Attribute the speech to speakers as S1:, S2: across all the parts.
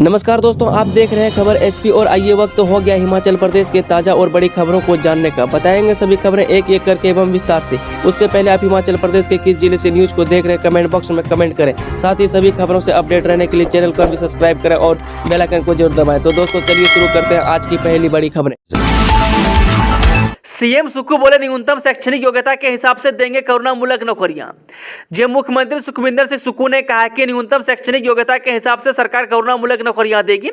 S1: नमस्कार दोस्तों, आप देख रहे हैं खबर एचपी और आइए वक्त हो गया हिमाचल प्रदेश के ताज़ा और बड़ी खबरों को जानने का। बताएंगे सभी खबरें एक एक करके एवं विस्तार से। उससे पहले आप हिमाचल प्रदेश के किस जिले से न्यूज को देख रहे हैं कमेंट बॉक्स में कमेंट करें। साथ ही सभी खबरों से अपडेट रहने के लिए चैनल को भी सब्सक्राइब करें और बेल आइकन को जरूर दबाएं। तो दोस्तों चलिए शुरू करते हैं आज की पहली बड़ी खबरें।
S2: सीएम सुक्खू बोले न्यूनतम शैक्षणिक योग्यता के हिसाब से देंगे करुणामूलक नौकरियां। जब मुख्यमंत्री सुखविंदर सिंह सुक्खू ने कहा कि न्यूनतम शैक्षणिक योग्यता के हिसाब से सरकार करुणामूलक नौकरियां देगी।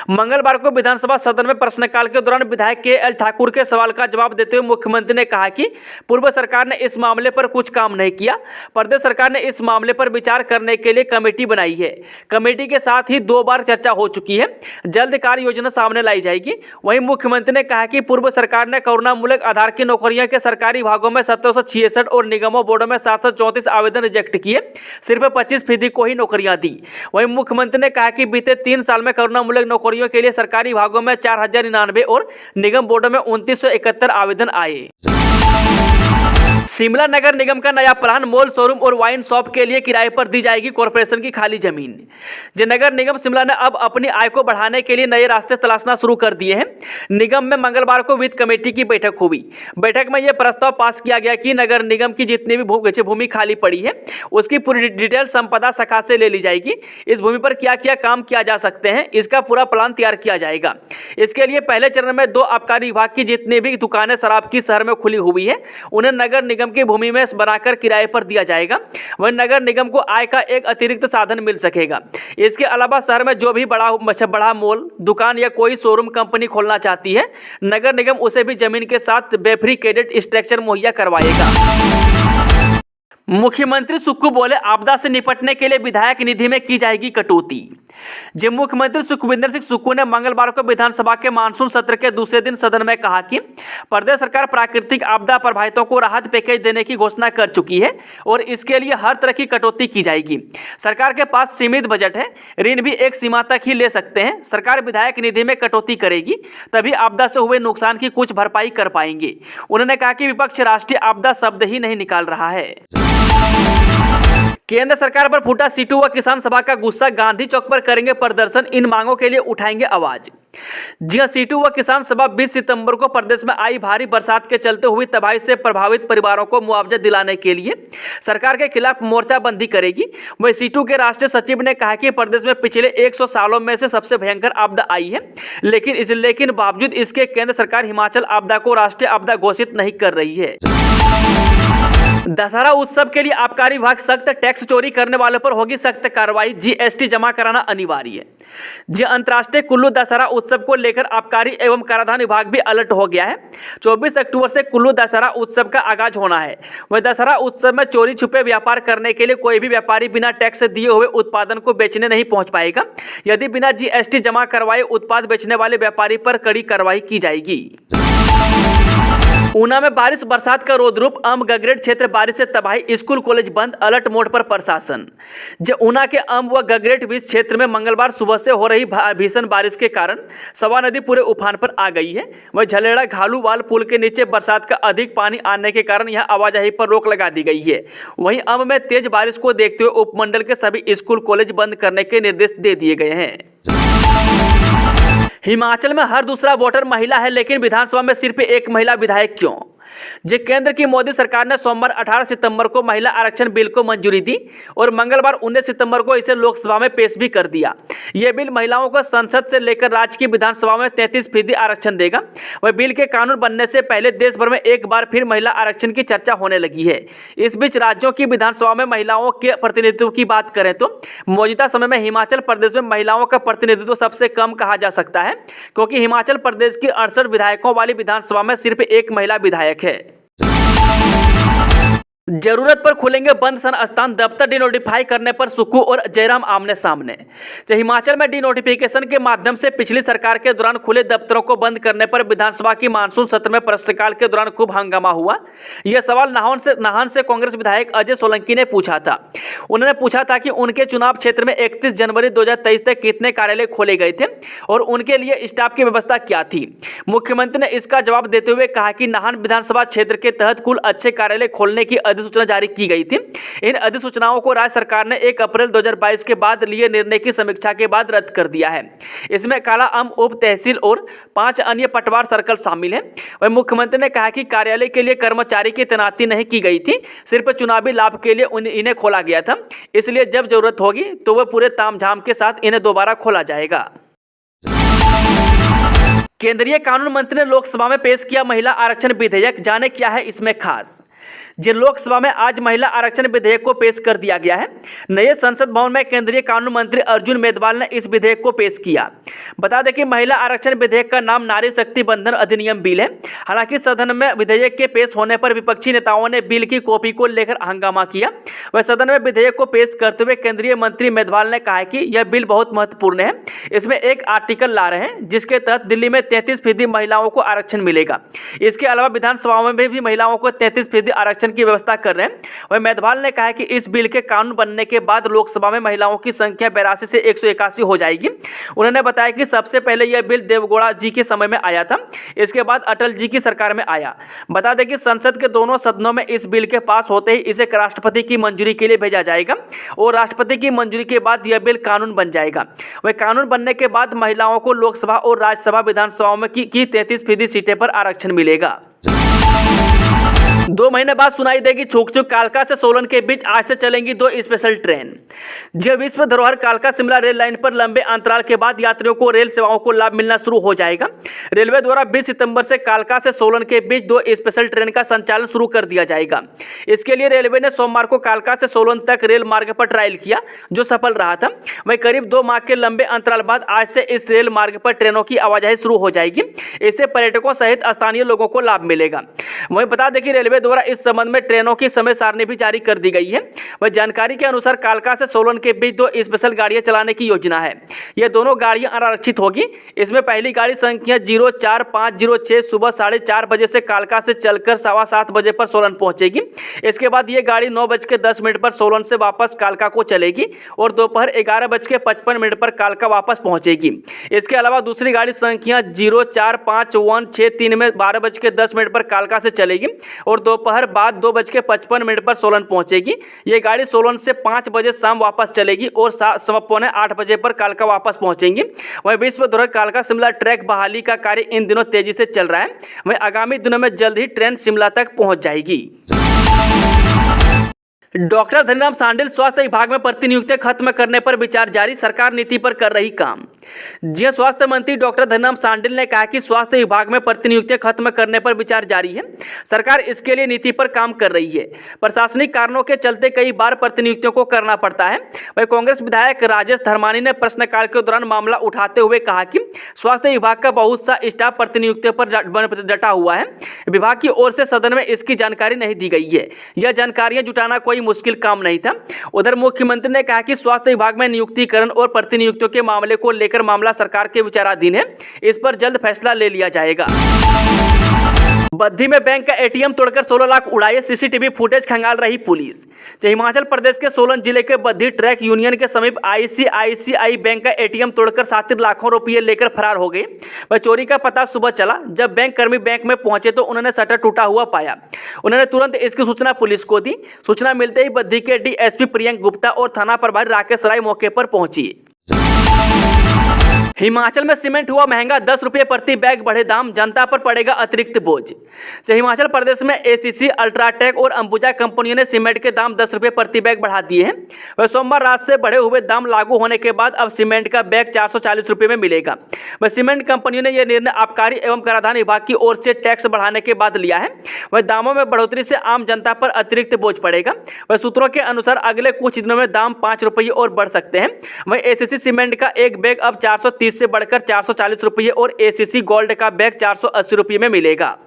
S2: मंगलवार को विधानसभा सदन में प्रश्नकाल के दौरान विधायक के ठाकुर के सवाल का जवाब देते हुए मुख्यमंत्री ने कहा कि पूर्व सरकार ने इस मामले पर कुछ काम नहीं किया। प्रदेश सरकार ने इस मामले पर विचार करने के लिए कमेटी बनाई है। कमेटी के साथ ही 2 बार चर्चा हो चुकी है। जल्द कार्य योजना सामने लाई जाएगी। वहीं मुख्यमंत्री ने कहा कि पूर्व सरकार ने करुणामूलक आधार की नौकरियों के सरकारी विभागों में 1766 और निगमों बोर्डों में 734 आवेदन रिजेक्ट किए। सिर्फ 25% को ही नौकरियां दी। वहीं मुख्यमंत्री ने कहा कि बीते 3 साल में करुणामूलक नौकरियों के लिए सरकारी विभागों में 4099 और निगम बोर्डों में 2971 आवेदन आए। शिमला नगर निगम का नया प्लान, मॉल, शोरूम और वाइन शॉप के लिए किराए पर दी जाएगी कॉरपोरेशन की खाली जमीन। नगर निगम शिमला ने अब अपनी आय को बढ़ाने के लिए नए रास्ते तलाशना शुरू कर दिए हैं। निगम में मंगलवार को वित्त कमेटी की बैठक हुई। बैठक में यह प्रस्ताव पास किया गया कि नगर निगम की जितनी भी भूमि खाली पड़ी है उसकी पूरी डिटेल संपदा शाखा से ले ली जाएगी। इस भूमि पर क्या क्या काम किया जा सकते हैं इसका पूरा प्लान तैयार किया जाएगा। इसके लिए पहले चरण में 2 आबकारी विभाग की जितनी भी दुकानें शराब की शहर में खुली हुई है उन्हें नगर निगम की भूमि में बनाकर किराए पर दिया जाएगा। वहीं नगर निगम को आय का एक अतिरिक्त साधन मिल सकेगा। इसके अलावा शहर में जो भी बड़ा मॉल, दुकान या कोई शोरूम कंपनी खोलना चाहती है नगर निगम उसे भी जमीन के साथ बेफ्रिकेटेड स्ट्रक्चर मुहैया करवाएगा। मुख्यमंत्री सुक्खू बोले आपदा से निपटने के लिए विधायक निधि में की जाएगी कटौती। जब मुख्यमंत्री सुखविंदर सिंह सुक्खू ने मंगलवार को विधानसभा के मानसून सत्र के दूसरे दिन सदन में कहा कि प्रदेश सरकार प्राकृतिक आपदा प्रभावितों को राहत पैकेज देने की घोषणा कर चुकी है और इसके लिए हर तरह की कटौती की जाएगी। सरकार के पास सीमित बजट है, ऋण भी एक सीमा तक ही ले सकते हैं। सरकार विधायक निधि में कटौती करेगी तभी आपदा से हुए नुकसान की कुछ भरपाई कर पाएंगे। उन्होंने कहा कि विपक्ष राष्ट्रीय आपदा शब्द ही नहीं निकाल रहा है। केंद्र सरकार पर फूटा सीटू व किसान सभा का गुस्सा, गांधी चौक पर करेंगे प्रदर्शन, इन मांगों के लिए उठाएंगे आवाज। जी हां, सीटू व किसान सभा 20 सितंबर को प्रदेश में आई भारी बरसात के चलते हुई तबाही से प्रभावित परिवारों को मुआवजा दिलाने के लिए सरकार के खिलाफ मोर्चाबंदी करेगी। वहीं सीटू के राष्ट्रीय सचिव ने कहा कि प्रदेश में पिछले 100 सालों में से सबसे भयंकर आपदा आई है, लेकिन बावजूद इसके केंद्र सरकार हिमाचल आपदा को राष्ट्रीय आपदा घोषित नहीं कर रही है। दशहरा उत्सव के लिए आबकारी विभाग सख्त, टैक्स चोरी करने वालों पर होगी सख्त कार्रवाई, जीएसटी जमा कराना अनिवार्य। जी, अंतर्राष्ट्रीय कुल्लू दशहरा उत्सव को लेकर आबकारी एवं कराधान विभाग भी अलर्ट हो गया है। 24 अक्टूबर से कुल्लू दशहरा उत्सव का आगाज होना है। वह दशहरा उत्सव में चोरी छुपे व्यापार करने के लिए कोई भी व्यापारी बिना टैक्स दिए हुए उत्पादन को बेचने नहीं पहुंच पाएगा। यदि बिना जीएसटी जमा करवाए उत्पाद बेचने वाले व्यापारी पर कड़ी कार्रवाई की जाएगी। ऊना में बारिश बरसात का रौद्र रूप, अम्ब गगरेट क्षेत्र बारिश से तबाही, स्कूल कॉलेज बंद, अलर्ट मोड पर प्रशासन। ऊना के अम्ब व गगरेट बीच क्षेत्र में मंगलवार सुबह से हो रही भीषण बारिश के कारण सवा नदी पूरे उफान पर आ गई है। वहीं झलेड़ा घालूवाल पुल के नीचे बरसात का अधिक पानी आने के कारण यहां आवाजाही पर रोक लगा दी गई है। वहीं अम्ब में तेज बारिश को देखते हुए उपमंडल के सभी स्कूल कॉलेज बंद करने के निर्देश दे दिए गए हैं। हिमाचल में हर दूसरा वोटर महिला है, लेकिन विधानसभा में सिर्फ एक महिला विधायक क्यों? केंद्र की मोदी सरकार ने सोमवार 18 सितंबर को महिला आरक्षण बिल को मंजूरी दी और मंगलवार 19 सितंबर को इसे लोकसभा में पेश भी कर दिया। यह बिल महिलाओं को संसद से लेकर राज्य की विधानसभा में 33% आरक्षण देगा। वह बिल के कानून बनने से पहले देश भर में एक बार फिर महिला आरक्षण की चर्चा होने लगी है। इस बीच राज्यों की विधानसभा में महिलाओं के प्रतिनिधित्व की बात करें तो मौजूदा समय में हिमाचल प्रदेश में महिलाओं का प्रतिनिधित्व सबसे कम कहा जा सकता है, क्योंकि हिमाचल प्रदेश की 68 विधायकों वाली विधानसभा में सिर्फ एक महिला विधायक है। जरूरत पर खुलेंगे बंद संस्थान, दफ्तर डिनोटिफाई करने पर सुक्खू और जयराम आमने सामने। हिमाचल में डिनोटिफिकेशन के माध्यम से पिछली सरकार के दौरान खुले दफ्तरों को बंद करने पर विधानसभा की मानसून सत्र में प्रश्नकाल के दौरान खूब हंगामा हुआ। यह सवाल नाहन से कांग्रेस विधायक अजय सोलंकी ने पूछा था। उन्होंने पूछा था कि उनके चुनाव क्षेत्र में 31 जनवरी 2023 तक कितने कार्यालय खोले गए थे और उनके लिए स्टाफ की व्यवस्था क्या थी। मुख्यमंत्री ने इसका जवाब देते हुए कहा कि नाहन विधानसभा क्षेत्र के तहत कुल अच्छे कार्यालय खोलने की अधिसूचना जारी की गई थी। इन अधिसूचनाओं को राज्य सरकार ने 1 अप्रैल 2022 के बाद लिए निर्णय की समीक्षा के बाद रद्द कर दिया है। इसमें काला आम उप तहसील और 5 अन्य पटवार सर्कल शामिल हैं। वहीं मुख्यमंत्री ने कहा कि कार्यालय के लिए कर्मचारी की तैनाती नहीं की गई थी, सिर्फ चुनावी लाभ के लिए इन्हें खोला गया था। इसलिए जब जरूरत होगी तो वह पूरे तामझाम के साथ इन्हें दोबारा खोला जाएगा। केंद्रीय कानून मंत्री ने लोकसभा में पेश किया महिला आरक्षण विधेयक, जाने क्या है इसमें खास। जिन लोकसभा में आज महिला आरक्षण विधेयक को पेश कर दिया गया है। नए संसद भवन में केंद्रीय कानून मंत्री अर्जुन मेघवाल ने इस विधेयक को पेश किया। बता दें कि महिला आरक्षण विधेयक का नाम नारी शक्ति बंधन अधिनियम बिल है। हालांकि सदन में विधेयक के पेश होने पर विपक्षी नेताओं ने बिल की कॉपी को लेकर हंगामा किया। वह सदन में विधेयक को पेश करते हुए केंद्रीय मंत्री मेघवाल ने कहा कि यह बिल बहुत महत्वपूर्ण है। इसमें एक आर्टिकल ला रहे हैं जिसके तहत दिल्ली में 33% महिलाओं को आरक्षण मिलेगा। इसके अलावा विधानसभाओं में भी महिलाओं को 33% आरक्षण की व्यवस्था कर रहे हैं। वह मेघवाल ने कहा कि इस बिल के कानून बनने के बाद लोकसभा में महिलाओं की संख्या 82 से 181 हो जाएगी। उन्होंने बताया कि सबसे पहले यह बिल देवगौड़ा जी के समय में आया था, इसके बाद अटल जी की सरकार में आया। बता दें कि संसद के दोनों सदनों में इस बिल के पास होते ही इसे राष्ट्रपति की मंजूरी के लिए भेजा जाएगा और राष्ट्रपति की मंजूरी के बाद यह बिल कानून बन जाएगा। वह कानून बनने के बाद महिलाओं को लोकसभा और राज्यसभा विधानसभाओं में की 33% सीटें पर आरक्षण मिलेगा। 2 महीने बाद सुनाई देगी छूक छूक। कालका से सोलन के बीच आज से चलेंगी 2 स्पेशल ट्रेन। जो विश्व धरोहर कालका शिमला रेल लाइन पर लंबे अंतराल के बाद यात्रियों को रेल सेवाओं को लाभ मिलना शुरू हो जाएगा। रेलवे द्वारा 20 सितंबर से कालका से सोलन के बीच 2 स्पेशल ट्रेन का संचालन शुरू कर दिया जाएगा। इसके लिए रेलवे ने सोमवार को कालका से सोलन तक रेल मार्ग पर ट्रायल किया, जो सफल रहा था। वहीं करीब 2 माह के लंबे अंतराल बाद आज से इस रेल मार्ग पर ट्रेनों की आवाजाही शुरू हो जाएगी। इससे पर्यटकों सहित स्थानीय लोगों को लाभ मिलेगा। वहीं बता दें कि रेलवे द्वारा इस संबंध में ट्रेनों की समय सारणी भी जारी कर दी गई है। वह जानकारी के अनुसार कालका से सोलन के बीच 2 स्पेशल गाड़ियां चलाने की योजना है। यह दोनों गाड़ियां अनारक्षित होगी। इसमें पहली गाड़ी संख्या 04506 सुबह 4:30 बजे से कालका से चलकर 7:15 बजे पर सोलन पहुंचेगी। इसके बाद ये गाड़ी 9:10 पर सोलन से वापस कालका को चलेगी और दोपहर 11:55 पर कालका वापस पहुंचेगी। इसके अलावा दूसरी गाड़ी संख्या 0456163 में 12:10 पर कालका से चलेगी और दोपहर बाद 2:55 पर सोलन पहुंचेगी। ये गाड़ी सोलन से 5 बजे शाम वापस चलेगी और 7:45 बजे पर कालका वापस पहुंचेंगी। वहीं विश्व धरोहर कालका शिमला ट्रैक बहाली का कार्य इन दिनों तेजी से चल रहा है। वहीं आगामी दिनों में जल्द ही ट्रेन शिमला तक पहुंच जाएगी। डॉक्टर धनीराम शांडिल स्वास्थ्य विभाग में प्रतिनियुक्तियां खत्म करने पर विचार जारी, सरकार नीति पर कर रही काम। जी स्वास्थ्य मंत्री डॉक्टर धनीराम शांडिल ने कहा कि स्वास्थ्य विभाग में प्रतिनियुक्तियां खत्म करने पर विचार जारी है। सरकार इसके लिए नीति पर काम कर रही है। प्रशासनिक कारणों के चलते कई बार प्रतिनियुक्तियों को करना पड़ता है। वहीं कांग्रेस विधायक राजेश धर्मानी ने प्रश्नकाल के दौरान मामला उठाते हुए कहा कि स्वास्थ्य विभाग का बहुत सा स्टाफ प्रतिनियुक्तियों पर डटा हुआ है। विभाग की ओर से सदन में इसकी जानकारी नहीं दी गई है। यह जानकारियां जुटाना कोई मुश्किल काम नहीं था। उधर मुख्यमंत्री ने कहा कि स्वास्थ्य विभाग में नियुक्तिकरण और प्रतिनियुक्तियों के मामले को लेकर मामला सरकार के विचाराधीन है। इस पर जल्द फैसला ले लिया जाएगा। बद्दी में बैंक का एटीएम तोड़कर 16 लाख उड़ाए, सीसीटीवी फुटेज खंगाल रही पुलिस। हिमाचल प्रदेश के सोलन जिले के बद्दी ट्रैक यूनियन के समीप आईसीआईसीआई बैंक का एटीएम तोड़कर 7 लाखों रुपये लेकर फरार हो गए। वह चोरी का पता सुबह चला। जब बैंक कर्मी बैंक में पहुंचे तो उन्होंने शटर टूटा हुआ पाया। उन्होंने तुरंत इसकी सूचना पुलिस को दी। सूचना मिलते ही बद्दी के डीएसपी प्रियंक गुप्ता और थाना प्रभारी राकेश राय मौके पर पहुंची। हिमाचल में सीमेंट हुआ महंगा, 10 रुपये प्रति बैग बढ़े दाम, जनता पर पड़ेगा अतिरिक्त बोझ। हिमाचल प्रदेश में एसीसी, अल्ट्राटेक और अंबुजा कंपनियों ने सीमेंट के दाम 10 रुपये प्रति बैग बढ़ा दिए हैं। वह सोमवार रात से बढ़े हुए दाम लागू होने के बाद अब सीमेंट का बैग 440 रुपये में मिलेगा। वह सीमेंट कंपनियों ने यह निर्णय आबकारी एवं कराधान विभाग की ओर से टैक्स बढ़ाने के बाद लिया है। वह दामों में बढ़ोतरी से आम जनता पर अतिरिक्त बोझ पड़ेगा। वह सूत्रों के अनुसार अगले कुछ दिनों में दाम 5 रुपये और बढ़ सकते हैं। वहीं एसीसी सीमेंट का एक बैग अब 430 से बढ़कर 440 रुपये और एसीसी गोल्ड का बैग 480 रुपये में मिलेगा।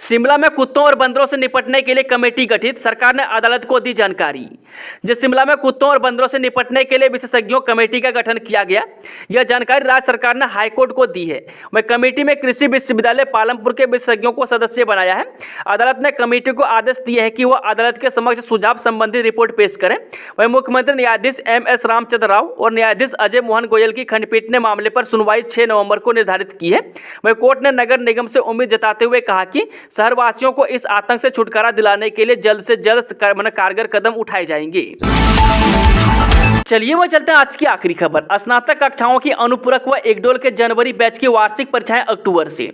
S2: शिमला में कुत्तों और बंदरों से निपटने के लिए कमेटी गठित, सरकार ने अदालत को दी जानकारी। शिमला में कुत्तों और बंदरों से निपटने के लिए विशेषज्ञों कमेटी का गठन किया गया। यह जानकारी राज्य सरकार ने हाईकोर्ट को दी है। वह कमेटी में कृषि विश्वविद्यालय पालमपुर के विशेषज्ञों को सदस्य बनाया है। अदालत ने कमेटी को आदेश दिए है कि वह अदालत के समक्ष सुझाव संबंधी रिपोर्ट पेश करें। वही मुख्यमंत्री न्यायाधीश MS रामचंद्र राव और न्यायाधीश अजय मोहन गोयल की खंडपीठ ने मामले पर सुनवाई 6 नवंबर को निर्धारित की है। वही कोर्ट ने नगर निगम से उम्मीद जताते हुए कहा कि शहरवासियों को इस आतंक से छुटकारा दिलाने के लिए जल्द से जल्द कारगर कदम उठाए जाएंगे। चलिए वह चलते हैं आज की आखिरी खबर। स्नातक कक्षाओं की अनुपूरक व एकदोल के जनवरी बैच की वार्षिक परीक्षाएं अक्टूबर से।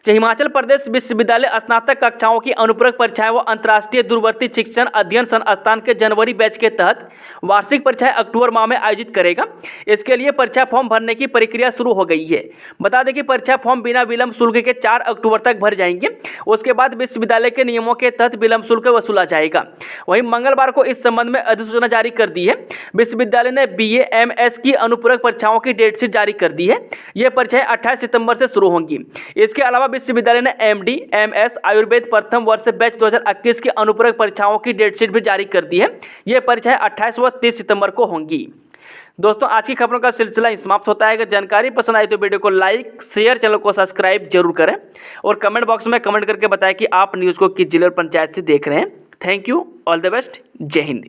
S2: हिमाचल प्रदेश विश्वविद्यालय स्नातक कक्षाओं की अनुपूरक परीक्षाएं व अंतर्राष्ट्रीय दूरवर्ती शिक्षण अध्ययन संस्थान के जनवरी बैच के तहत वार्षिक परीक्षाएं अक्टूबर माह में आयोजित करेगा। इसके लिए परीक्षा फॉर्म भरने की प्रक्रिया शुरू हो गई है। बता दें कि परीक्षा फॉर्म बिना विलंब शुल्क के 4 अक्टूबर तक भर जाएंगे। उसके बाद विश्वविद्यालय के नियमों के तहत विलंब शुल्क वसूला जाएगा। वहीं मंगलवार को इस संबंध में अधिसूचना जारी कर दी है। विश्वविद्यालय ने BA MS की अनुपूरक परीक्षाओं की डेट शीट जारी कर दी है। यह परीक्षाएं 28 सितंबर से शुरू होंगी। इसके अलावा विश्वविद्यालय ने MD MS आयुर्वेद प्रथम वर्ष बैच 2021 की अनुपूरक परीक्षाओं की डेट शीट भी जारी कर दी है। यह परीक्षाएं 28 व 30 सितंबर को होंगी। दोस्तों आज की खबरों का सिलसिला समाप्त होता है। अगर जानकारी पसंद आई तो वीडियो को लाइक शेयर चैनल को सब्सक्राइब जरूर करें और कमेंट बॉक्स में कमेंट करके बताएं कि आप न्यूज़ को किस जिले और पंचायत से देख रहे हैं। Thank you, all the best, जय हिंद।